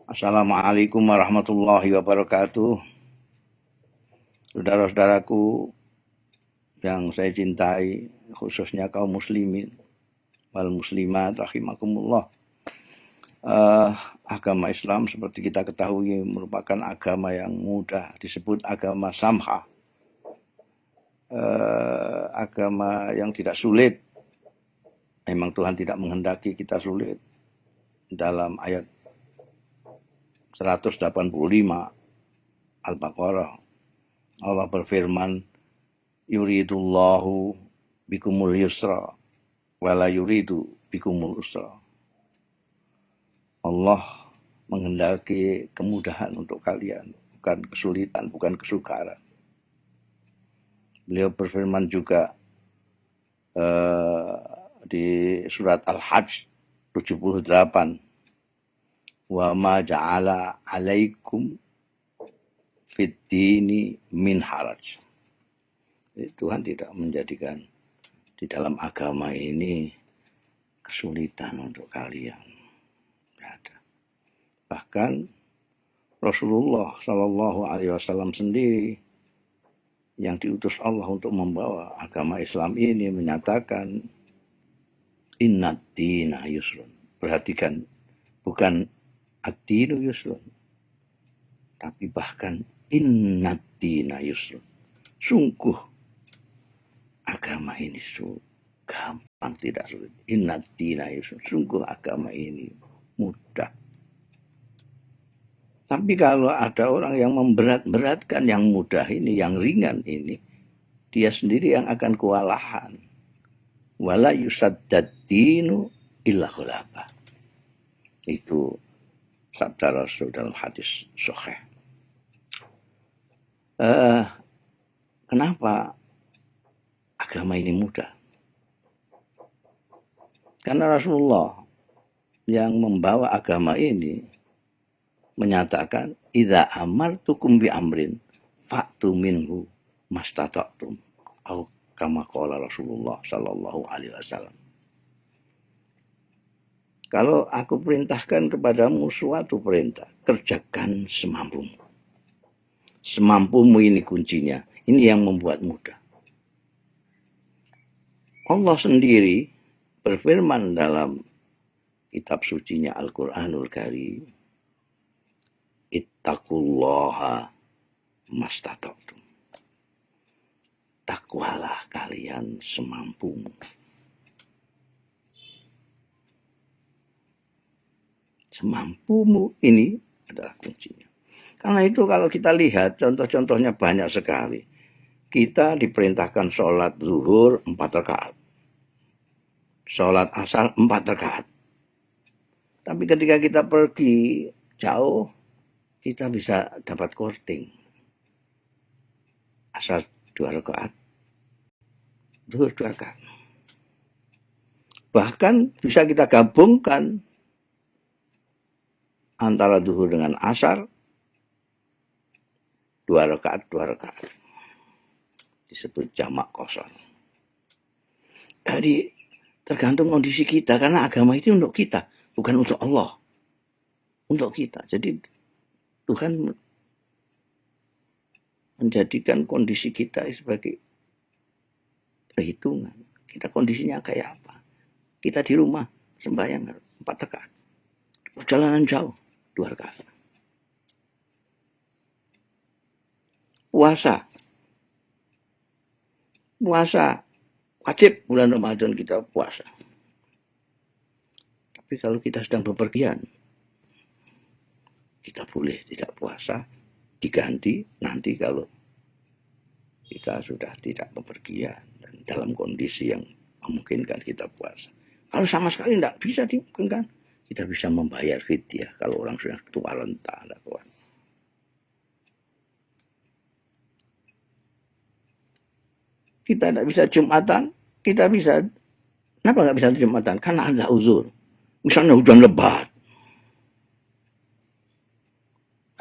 Assalamualaikum warahmatullahi wabarakatuh. Saudara-saudaraku yang saya cintai, khususnya kaum muslimin wal muslimat rahimakumullah. Agama Islam seperti kita ketahui merupakan agama yang mudah, disebut agama samha. Agama yang tidak sulit. Memang Tuhan tidak menghendaki kita sulit. Dalam ayat 185 Al-Baqarah Allah berfirman, yuridullahu bikumul yusra wala yuridu bikumul usra. Allah menghendaki kemudahan untuk kalian, bukan kesulitan, bukan kesukaran. Beliau berfirman juga di surat Al-Hajj 78, wa ma ja'ala alaikum fid dini min haraj. Tuhan tidak menjadikan di dalam agama ini kesulitan untuk kalian. Tidak ada. Bahkan Rasulullah Shallallahu Alaihi Wasallam sendiri yang diutus Allah untuk membawa agama Islam ini menyatakan innad dina yusrun. Perhatikan, bukan ad-dinu yusrun, tapi bahkan innad dina yusrun. Sungguh agama ini gampang, tidak sulit. Innad dina yusrun. Sungguh agama ini mudah. Tapi kalau ada orang yang memberat-beratkan yang mudah ini, yang ringan ini, dia sendiri yang akan kewalahan. Wala yusaddad dinu illa khulafah. Itu sabda Rasul dalam hadis sahih. Kenapa agama ini mudah? Karena Rasulullah yang membawa agama ini menyatakan, idza amartukum bi amrin fa'tu minhu mastata'tum. Atau kama qala Rasulullah sallallahu alaihi wasallam. Kalau aku perintahkan kepadamu suatu perintah, kerjakan semampumu. Semampumu ini kuncinya. Ini yang membuat mudah. Allah sendiri berfirman dalam kitab sucinya Al-Quranul Karim, ittaqullaha mastata'tum. Takwalah kalian semampumu. Semampumu ini adalah kuncinya. Karena itu kalau kita lihat contoh-contohnya banyak sekali. Kita diperintahkan sholat zuhur 4 rakaat. Sholat asar 4 rakaat. Tapi ketika kita pergi jauh, kita bisa dapat korting. Asar 2 rakaat. Zuhur 2 rakaat. Bahkan bisa kita gabungkan antara zuhur dengan asar, 2 rakaat. Disebut jamak kosong. Jadi tergantung kondisi kita, karena agama itu untuk kita, bukan untuk Allah. Untuk kita. Jadi Tuhan menjadikan kondisi kita sebagai perhitungan. Kita kondisinya kayak apa? Kita di rumah sembahyang 4 rakaat. Perjalanan jauh 2 rakaat. Puasa wajib bulan Ramadan kita puasa. Tapi kalau kita sedang bepergian, kita boleh tidak puasa, diganti nanti kalau kita sudah tidak bepergian dan dalam kondisi yang memungkinkan kita puasa. Kalau sama sekali tidak bisa dimungkinkan, kita bisa membayar fidyah kalau orang sudah tua renta. Kita tidak bisa Jumatan, kita bisa. Kenapa nggak bisa Jumatan? Karena ada uzur. Misalnya hujan lebat.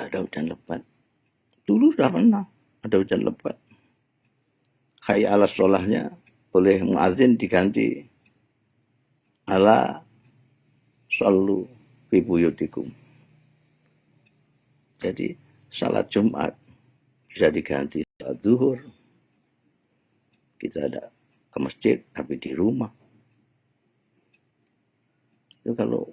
Ada hujan lebat. Dulu sudah pernah ada hujan lebat. Hayya 'alas sholahnya oleh muadzin diganti ala shollu fi buyutikum. Jadi salat Jumat bisa diganti salat zuhur. Kita ada ke masjid tapi di rumah. Itu kalau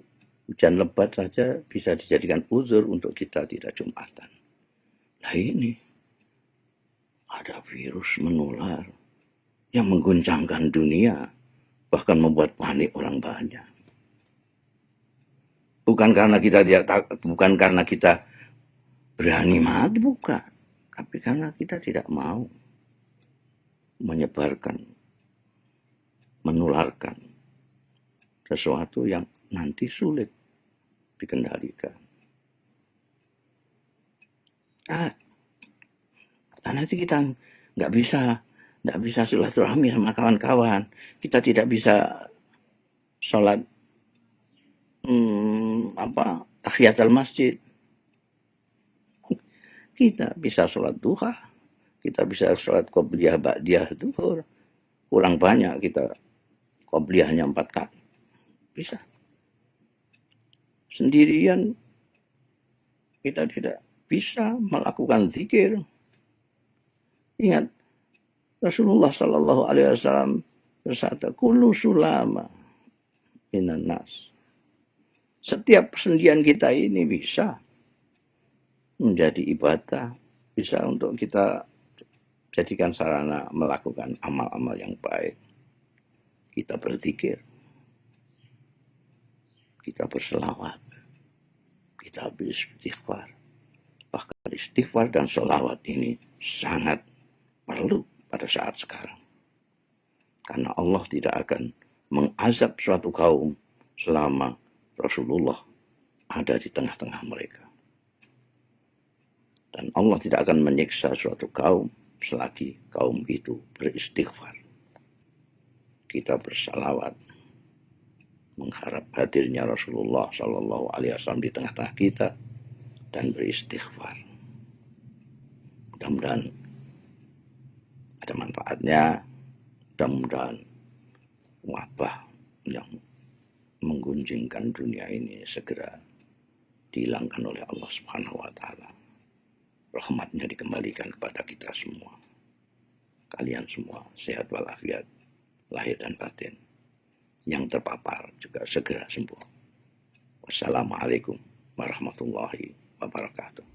hujan lebat saja bisa dijadikan uzur untuk kita tidak Jumatan. Nah ini ada virus menular yang mengguncangkan dunia, bahkan membuat panik orang banyak. Bukan karena kita berani mati, bukan. Tapi karena kita tidak mau menyebarkan, menularkan sesuatu yang nanti sulit dikendalikan. Karena itu kita nggak bisa silaturahmi sama kawan-kawan. Kita tidak bisa sholat tahiyatul masjid. Kita bisa sholat duha, kita bisa sholat qobliyah ba'diyah duhur. Kurang banyak kita qobliyahnya 4 kali. Bisa. Sendirian kita tidak bisa melakukan zikir. Ingat, Rasulullah Shallallahu Alaihi Wasallam bersabda, "Kullu sulama minan nas." Setiap persendian kita ini bisa menjadi ibadah, bisa untuk kita jadikan sarana melakukan amal-amal yang baik. Kita berzikir, kita berselawat, kita beristighfar. Bahkan istighfar dan selawat ini sangat perlu pada saat sekarang. Karena Allah tidak akan mengazab suatu kaum selama Rasulullah ada di tengah-tengah mereka. Dan Allah tidak akan menyiksa suatu kaum selagi kaum itu beristighfar. Kita bersalawat mengharap hadirnya Rasulullah Shallallahu Alaihi Wasallam di tengah-tengah kita dan beristighfar. Mudah-mudahan ada manfaatnya. Mudah-mudahan wabah yang menggunjingkan dunia ini segera dihilangkan oleh Allah Subhanahu wa Ta'ala. Rahmatnya dikembalikan kepada kita semua. Kalian semua sehat walafiat, lahir dan batin. Yang terpapar juga segera sembuh. Wassalamualaikum warahmatullahi wabarakatuh.